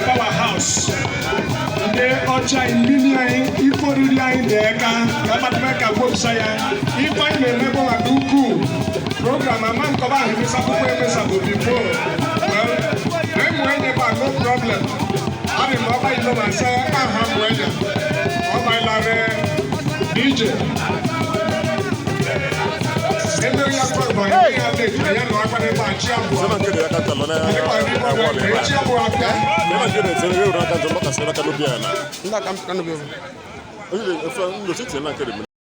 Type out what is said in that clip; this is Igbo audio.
Powerhouse. The Ocha in Linia, if for the line there, Kamataka website, if I remember a Duku program, a man come out with some purpose before. Well, I'm waiting about no problem. I remember it from myself, I have weather. Oh, my love, DJ.